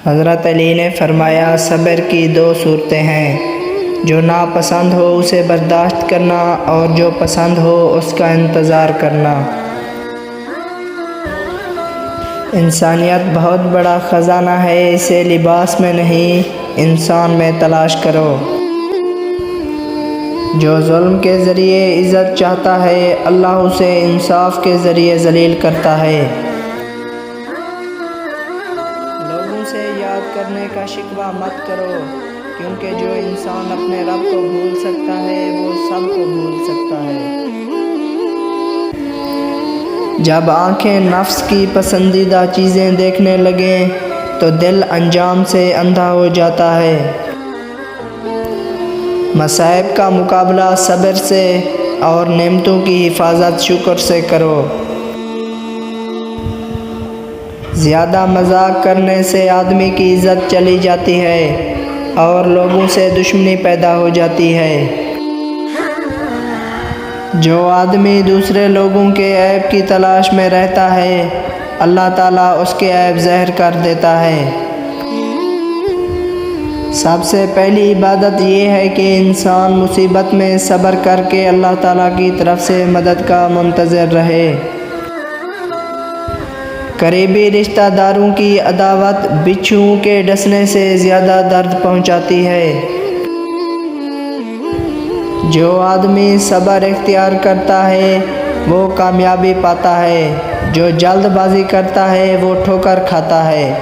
حضرت علی نے فرمایا صبر کی دو صورتیں ہیں، جو ناپسند ہو اسے برداشت کرنا اور جو پسند ہو اس کا انتظار کرنا۔ انسانیت بہت بڑا خزانہ ہے، اسے لباس میں نہیں انسان میں تلاش کرو۔ جو ظلم کے ذریعے عزت چاہتا ہے اللہ اسے انصاف کے ذریعے ذلیل کرتا ہے۔ لوگوں سے یاد کرنے کا شکوہ مت کرو، کیونکہ جو انسان اپنے رب کو بھول سکتا ہے وہ سب کو بھول سکتا ہے۔ جب آنکھیں نفس کی پسندیدہ چیزیں دیکھنے لگیں تو دل انجام سے اندھا ہو جاتا ہے۔ مصائب کا مقابلہ صبر سے اور نعمتوں کی حفاظت شکر سے کرو۔ زیادہ مذاق کرنے سے آدمی کی عزت چلی جاتی ہے اور لوگوں سے دشمنی پیدا ہو جاتی ہے۔ جو آدمی دوسرے لوگوں کے عیب کی تلاش میں رہتا ہے اللہ تعالیٰ اس کے عیب ظاہر کر دیتا ہے۔ سب سے پہلی عبادت یہ ہے کہ انسان مصیبت میں صبر کر کے اللہ تعالیٰ کی طرف سے مدد کا منتظر رہے۔ قریبی رشتہ داروں کی عداوت بچھوؤں کے ڈسنے سے زیادہ درد پہنچاتی ہے۔ جو آدمی صبر اختیار کرتا ہے وہ کامیابی پاتا ہے، جو جلد بازی کرتا ہے وہ ٹھوکر کھاتا ہے۔